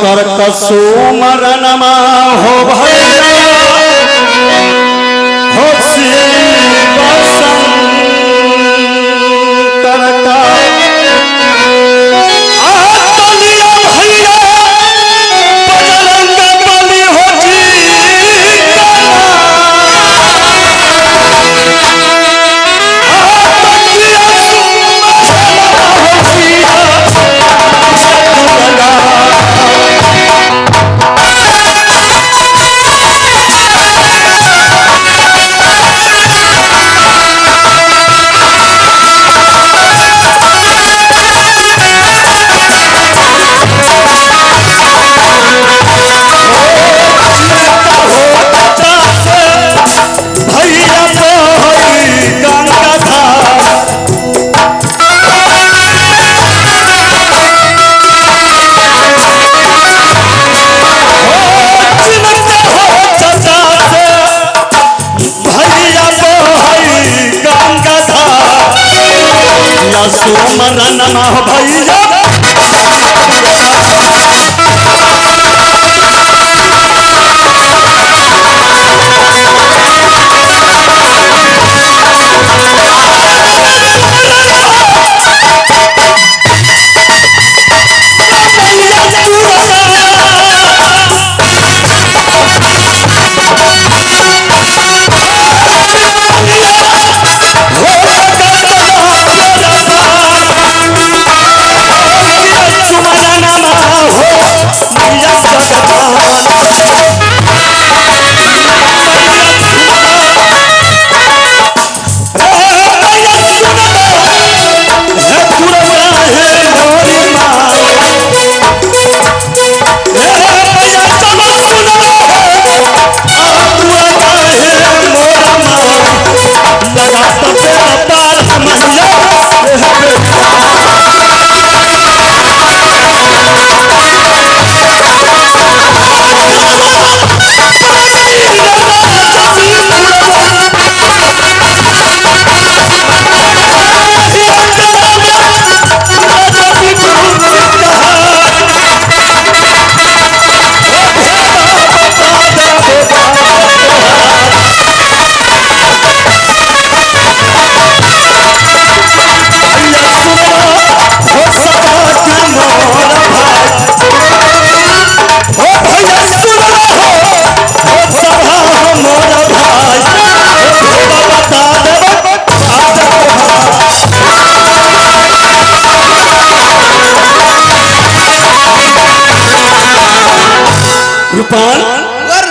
शंकर कसुमरनमा हो भैया हो शिव शंकर का आतलिया भैया बजरंग बली हो जी सुमरनमा हो भैया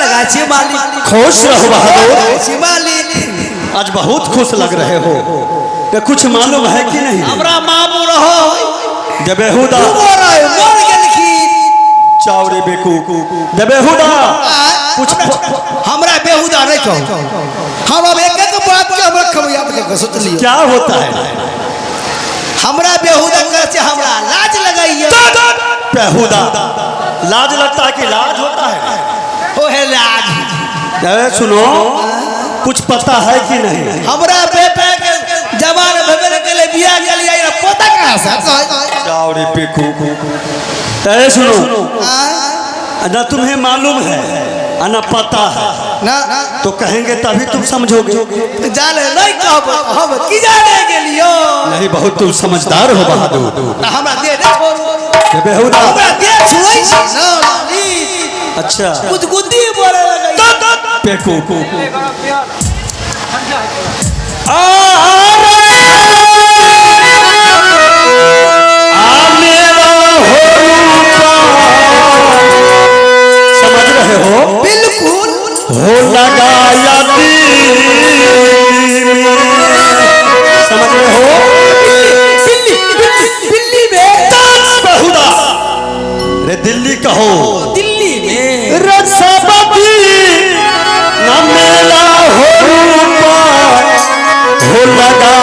खुश रहो बहादुर, आज बहुत खुश लग रहे हो। तो कुछ मालूम है कि नहीं? हमरा मामू रहो जब बेहुदा चावरे बेकू जब बेहुदा कुछ हमरा बेहुदा नहीं कहो। हम अब एक एक बात के हमरा खबरिया पे सोच लियो क्या होता है। हमरा बेहुदा कर से हमरा लाज लगाइए। बेहुदा लाज लगता है कि लाज होता है? ओ है लाज। सुनो कुछ पता है कि नहीं? हमरा बेटा के जवान भगल के लिए बियाह के लिए पता कहां से चावरे बेकू ए सुनो ना तुम्हें मालूम है ना पता है ना तो कहेंगे तभी तुम समझोगे। जाने नहीं कहब हम की जाने के लिए नहीं बहुत तुम समझदार हो बहादुर। हमरा दे छोड़ बेहुदा हमरा दे छुई ना अच्छा गुदगुदी बोले लगा पेकू समझ रहे हो? बिल्कुल हो लगाया समझ रहे हो? दिल्ली में बेहुदा रे दिल्ली कहो दिल्ली में रसबती न मेला हो लगा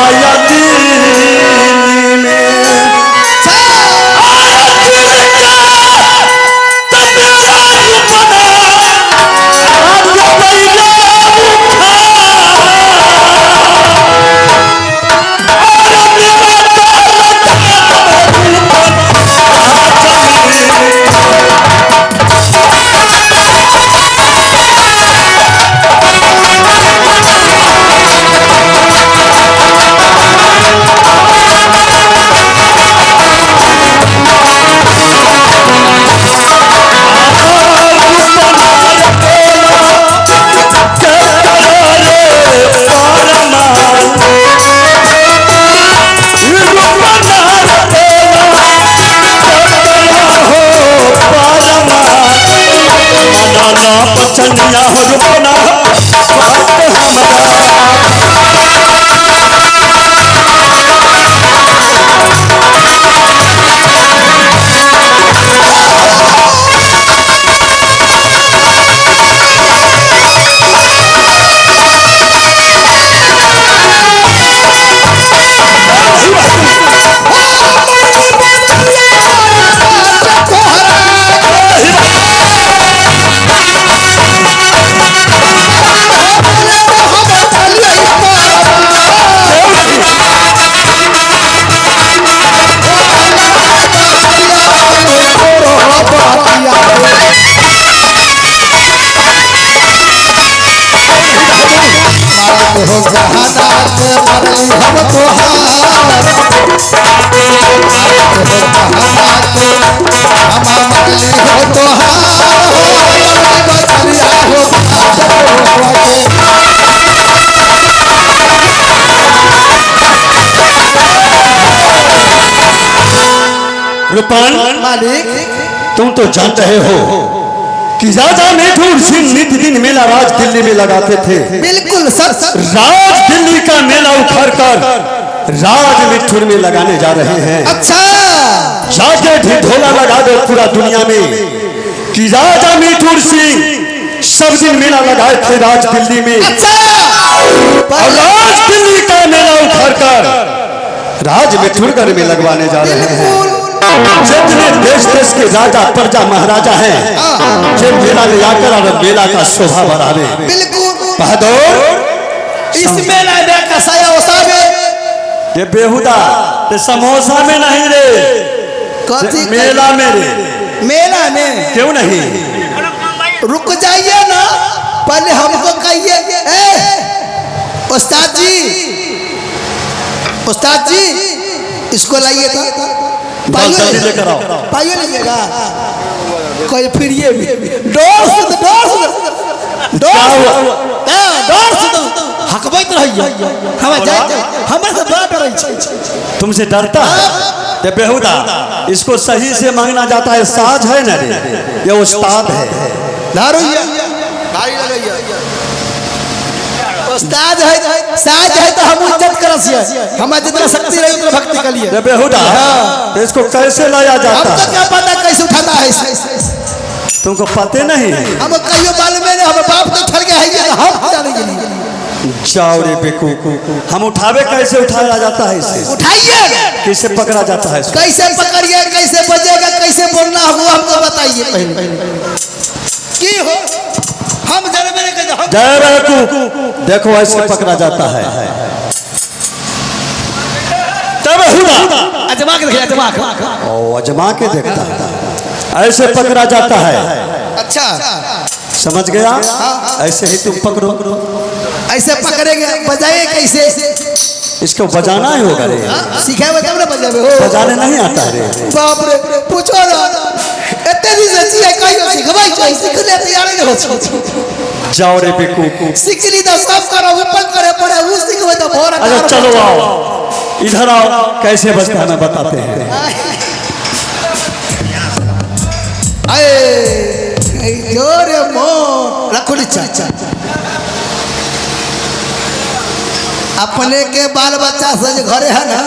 बचनिया हो रुकना बात हमारा हो जहानात मरई हम तोहार हम मरले हो तोहार बचनिया हो रूपान मालिक तुम तो जान रहे हो कि राजा मेठूर सिंह नित दिन मेला राज दिल्ली में लगाते थे। बिल्कुल सच। राज दिल्ली का मेला उखाड़कर राज मिठुर में लगाने जा रहे हैं। अच्छा जाके ढिढोला लगा दो पूरा दुनिया में कि राजा मिठुर सिंह सब दिन मेला लगाए थे राज दिल्ली में। अच्छा और राज दिल्ली का मेला उखाड़कर राज मिठुरगढ़ में लगवाने जा रहे हैं। जितने देश देश के राजा प्रजा महाराजा हैं जो मेला ले आकर और मेला का शोभा बढ़ावे। बिल्कुल बहादुर इस मेला में कसाया ओसावे ये बेहुदा ये समोसा में नहीं रे कथी मेला में रे। मेला में क्यों नहीं रुक जाइए ना पहले हमको कहिए उस्ताद जी इसको लाइए तो लेकर आओ पाइयो लीजिएगा कोई फिर ये भी डोर हकबैत रहिए हम जाए हमर से बड़ा डरै छै तुमसे डरता है ये बेहुदा इसको सही से मांगना जाता है। साज है ना रे ये उस्ताद है। दारुइया भाई लगैया उस्ताद है साज है तो हम इज्जत करसिए हमारा जितना शक्ति रही उतना भक्ति कर लिए। ये बेहुदा इसको कैसे लाया जाता है हमको क्या पता कैसे उठाता है इसे तुमको पते नहीं है। हम कहियो मालूम है हम बाप तो ठर गया है हम जानेंगे नहीं। जाओ रे बेकू हम उठावे कैसे उठाया जाता है इसे उठाइए कैसे पकड़ा जाता है इसको? कैसे पकड़िए कैसे बजेगा कैसे बोलना होगा हमको बताइए पहले की हो हम जानबे नहीं करते। जय बेकू देखो ऐसे पकड़ा जाता है। तब हुआ अजमा के देखिए अजमा ओ अजमा के देखता है ऐसे पकड़ा जाता है। अच्छा समझ गया ऐसे ही तुम पकड़ो ऐसे पकड़ेंगे बजाए कैसे इसको बजाना ही होगा रे। सिखाए तब ना बजावे हो बजाने नहीं आता रे। बाप रे पूछो ना इतने दिन से सीखे कहियो सिखबै छै सिखले तैयार नहीं हो। जाओ रे बेकू सिखली तो सब करो ऊपर करे पड़े वो सिखबै तो भोर। अच्छा चलो आओ इधर आओ कैसे बजता है मैं बताते हैं। आए जोरे मोर रखो नीचा अपने के बाल बच्चा से जो घरे है ना।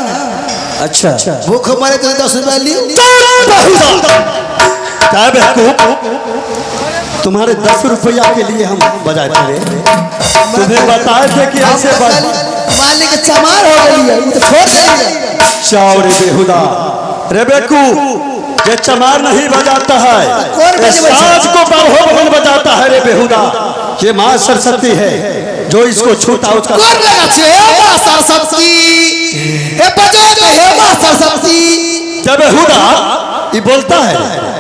अच्छा भूख मरे तो 10 रुपया ली क्या बेवकूफ तुम्हारे 10 रुपया के लिए हम बजाए थे तुम्हें बताए थे कि ऐसे मालिक चमार हो गई है तो छोड़ दीजिए। चाओ रे बेहुदा रे बेकू ये चमार नहीं बजाता है साज को बारहों बजाता है रे बेहुदा। ये माँ सरस्वती है जो इसको छूता उसका कौन लगा छे माँ सरस्वती ए बजा के हे माँ सरस्वती जब बेहुदा ये बोलता है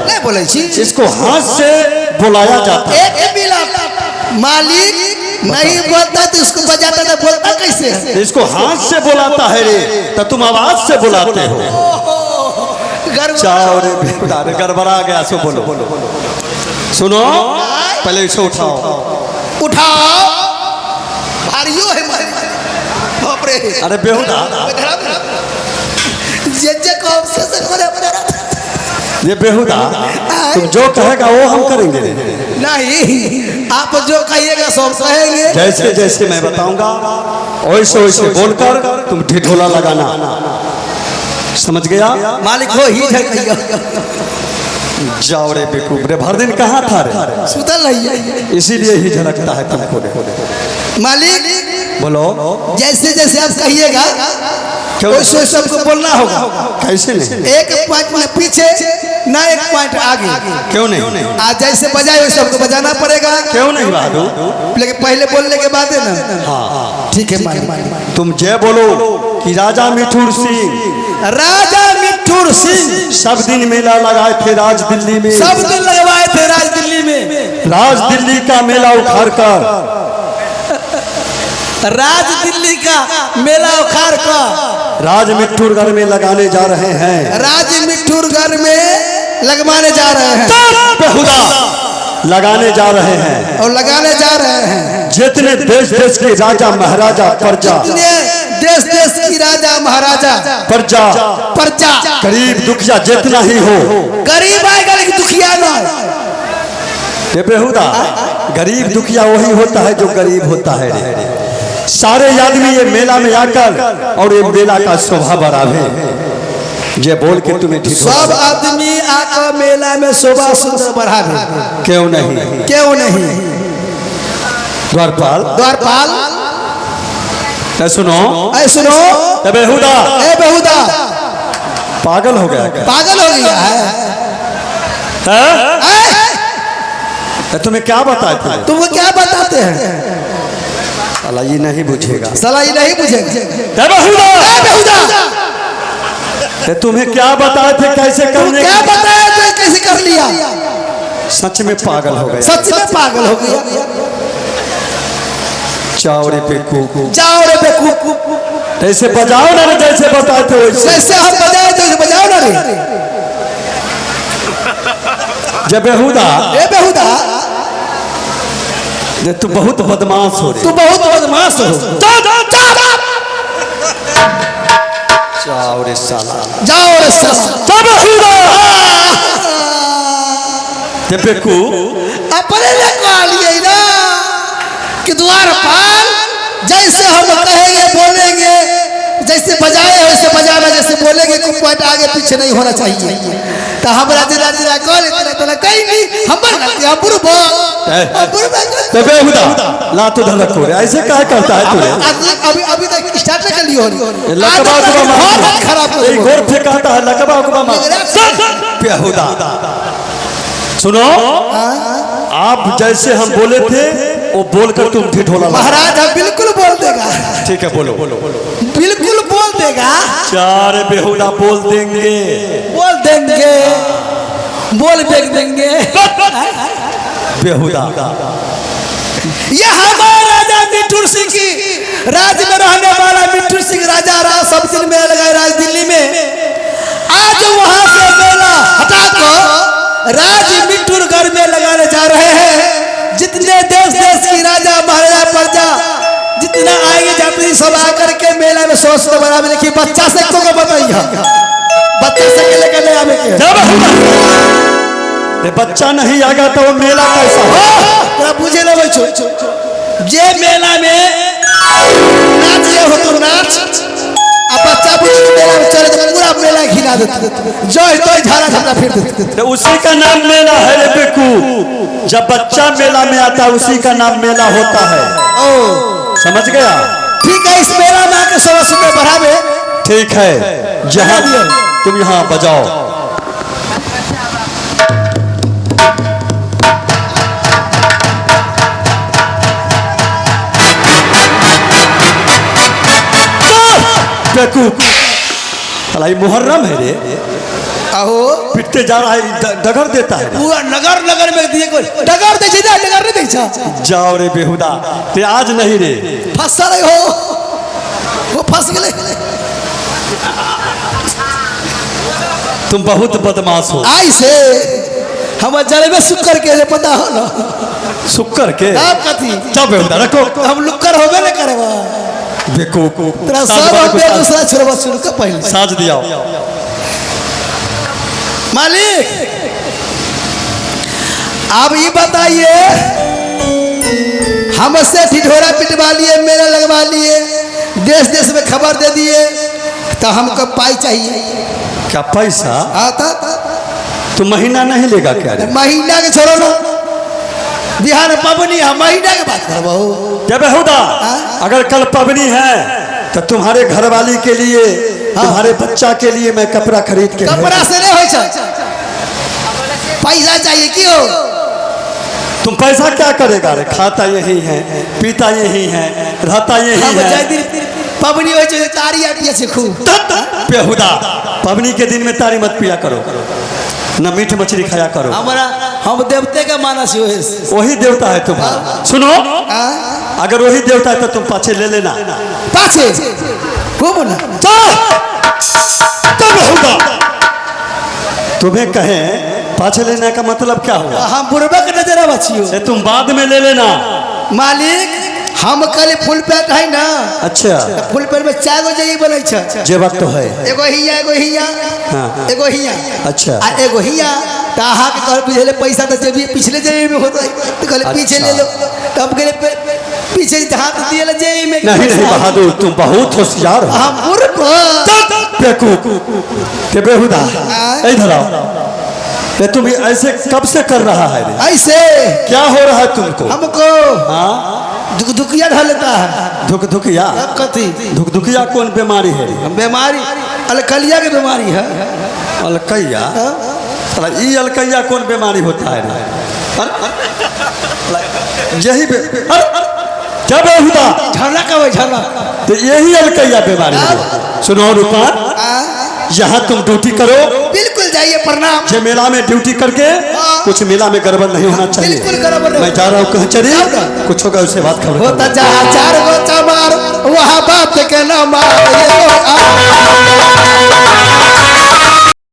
नहीं बोले छी इसको हाथ से बुलाया जाता है। एक मिला मालिक नहीं बोलता तो इसको बजाता तो बोलता कैसे है? इसको हाथ से बुलाता है रे तो तुम आवाज से बुलाते हो। चाओ रे बेहुदा रे गड़बड़ा गया सो बोलो सुनो पहले इसे उठाओ उठाओ भारियो है बाप रे। अरे बेहुदा जे को से करे पड़ा ये बेहुदा तुम जो कहेगा वो हम करेंगे। नहीं, आप जो कहिएगा सब कहेंगे। जैसे जैसे मैं बताऊंगा वैसे वैसे बोलकर तुम ढिढोला लगाना, समझ गया? मालिक हो ही झलकैया। जाओ रे बेवकूफ रे, भर दिन कहाँ था रे? सुतल रहिए, इसीलिए ही झलकता है तुमको रे। मालिक बोलो। जैसे जैसे आप कहिएगा क्यों? वैसे सबको बोलना होगा। कैसे नहीं? एक पॉइंट में पीछे ना, एक पॉइंट आगे। क्यों नहीं? आज जैसे बजाए वैसे सबको बजाना पड़ेगा। क्यों नहीं बहादुर? लेकिन पहले बोलने के बाद है ना। हाँ ठीक है मालिक। तुम जय बोलो कि राजा मिठुर सिंह, राजा मिठुर सिंह सब दिन मेला लगाए थे राज दिल्ली में, सब दिन लगवाए थे राज दिल्ली में। राज दिल्ली का मेला उखाड़ कर, राज दिल्ली का मेला उखाड़ कर राज मिठुरगढ़ में लगाने जा रहे हैं। राज मिठुरगढ़ में लगवाने जा रहे हैं। बेहुदा लगाने जा रहे हैं और लगाने जा रहे हैं। जितने देश देश के राजा महाराजा प्रजा, जितने देश देश की राजा महाराजा प्रजा प्रजा, गरीब दुखिया जितना ही हो, गरीब आएगा लेकिन दुखिया ना। ये बेहुदा गरीब दुखिया वही होता है जो गरीब होता है रे। सारे आदमी ये मेला में आकर और ये मेला का शोभा बढ़ावे, ये बोल के तुम्हें ठीक सब आदमी आकर मेला में शोभा सुंदर बढ़ावे। क्यों नहीं? क्यों नहीं? द्वारपाल द्वारपाल सुनो, सुनो। बेहुदा, ए बेहुदा पागल हो गया क्या? पागल हो गया है? तो तुम्हें क्या बताए थे? तुमको क्या बताते हैं? साला ये नहीं बुझेगा, साला ये नहीं बुझेगा। बेहुदा, बेहुदा तो तुम्हें क्या बताए थे कैसे करने? क्या बताया थे कैसे कर लिया? सच में पागल हो गया, सच में पागल हो गया। जाओ रे बेवकूफ, जाओ रे बेवकूफ, ऐसे बजाओ ना रे, जैसे बताए थे वैसे। जैसे हम बजाए थे बजाओ ना रे। जब बेहुदा, ए बेहुदा तू बहुत बदमाश हो रे, तू बहुत बदमाश हो। जाओ रे साला, जाओ रे साला। बेवकूफ अपने लगवा लिए ना कि द्वारपाल जैसे हम कहेंगे बोलेंगे, जैसे बजाए वैसे बजाना, जैसे बोलेंगे कोई पॉइंट आगे पीछे नहीं होना चाहिए। तो हम राजा राजा कॉल इतना कहीं नहीं, हम हम बुरु तो बेहुदा ला तू धड़क हो रे, ऐसे क्या करता है तू? अभी अभी तक स्टार्ट कर लियो। लकबा बहुत खराब ये गोर फेंकाता है, लकबा उकबा मार। बेहुदा सुनो, आप जैसे हम बोले थे वो बोलकर तुम ढिढोला महाराज हम बिल्कुल बोल देगा। ठीक है बोलो, बिल्कुल बोल देगा। चार बेहुदा बोल देंगे, बोल देंगे, बोल देंगे। बेहुदा यह हमारा राजा मिठुर सिंह की राज्य में रहने वाला मिठुर सिंह राजा रहा, सब दिन मेला लगाए राज दिल्ली में। आज वहां से मेला हटाकर राज मिठुरगढ़ में लगाने जा रहे हैं। जितने देश देश की राजा महाराजा प्रजा जितना आएंगे जाते सब आकर के मेला में सोच तो बराबर देखिए। बच्चा से को बताइए, बच्चा से के लेकर ले आवे के बच्चा नहीं आएगा तो वो मेला कैसा हो? बुझे ना बैठो, जे मेला में नाच ये हो तो नाच, अब बच्चा बुझे मेला में चले तो पूरा मेला घिना देते, जो तो झाड़ा झाड़ा फिर देते। तो उसी का नाम मेला है रे बेवकूफ। जब बच्चा मेला में आता है उसी का नाम मेला होता है। ओ समझ गया? ठीक है, इस मेला में आके 100 रुपये बढ़ावे। ठीक है, जहाँ तुम यहाँ बजाओ। भलाई मुहर्रम है रे, आहो पिटते जा रहा है, डगर देता है। पूरा नगर नगर में दिए कोई डगर दे जा, डगर नहीं दे। जाओ रे बेहुदा, ते आज नहीं रे, फंसा रहे हो, वो फंस गए। तुम बहुत बदमाश हो। आई से हम जड़ में शुक्र के पता हो ना, शुक्र के आप कथी जाओ बेहुदा रखो, हम लुक्कर होबे न करेगा। तेरा सब हम दूसरा छोड़वा शुरू कर पहले साज दिया मालिक। अब ये बताइए, हमसे ढिढोरा पिटवा लिए, मेला लगवा लिए, देश देश में खबर दे दिए, तो हमको पाई चाहिए। क्या पैसा? आता तू महीना नहीं लेगा क्या रे? महीना के छोड़ो ना, बिहार में पबनी है, महीना के बात करो। क्या बेहुदा, अगर कल पबनी है तो तुम्हारे घरवाली के लिए, तुम्हारे बच्चा के लिए मैं कपड़ा खरीद के, कपड़ा से नहीं हो छा, पैसा चाहिए क्यों? तुम पैसा क्या करेगा रे? खाता यही है, पीता यही है, रहता यही है। पबनी हो चाहिए तारी पिया से खूब। बेहुदा, पबनी के दिन में तारी मत पिया करो, न मीठ मछली खाया करो। हमारा हम देवते का मानस हो, वही देवता है तुम्हारा। सुनो, अगर वही देवता है तो तुम पाछे ले लेना। पाछे खूब ना तुम्हें कहें पाछे लेने का मतलब क्या हुआ? हम बुढ़बा के नजर बचियो, तुम बाद में ले लेना। मालिक हम कल फुल पेट है ना। अच्छा, फुल पेट में 4 गो जगह बने छ। जे बात तो है। एगो हिया, एगो हिया, हाँ। एगो हिया। अच्छा, आ एगो हिया ताहा के कर बुझले पैसा तो जेबी पिछले जेबी में होता है, तो कहले पीछे ले लो, तब कहले पीछे हाथ दिए ले जेबी में। नहीं नहीं बहादुर, तुम बहुत होशियार हो। हम मूर्ख के बेहुदा, इधर आओ। ये तुम ऐसे कब से कर रहा है रे? ऐसे क्या हो रहा है तुमको? हमको हाँ, धुकधुकिया ढा लेता है। धुकधुकिया? कथी धुकधुकिया कौन बीमारी है रे? बीमारी अलकलिया की बीमारी है। अलकैया? साला ये अलकैया कौन बीमारी होता है रे? यही क्या बेहुदा, झरना का झरना, तो यही अलकैया बीमारी है। सुनो रूपान, यहाँ तुम ड्यूटी करो। बिल्कुल जाइए, प्रणाम। जे मेला में ड्यूटी करके कुछ मेला में गड़बड़ नहीं होना चाहिए। बिल्कुल गड़बड़ नहीं। मैं जा रहा हूँ कहीं, चलिए कुछ होगा उससे बात खबर होता जहाँ 4 गो चमार वहाँ बात के न मार।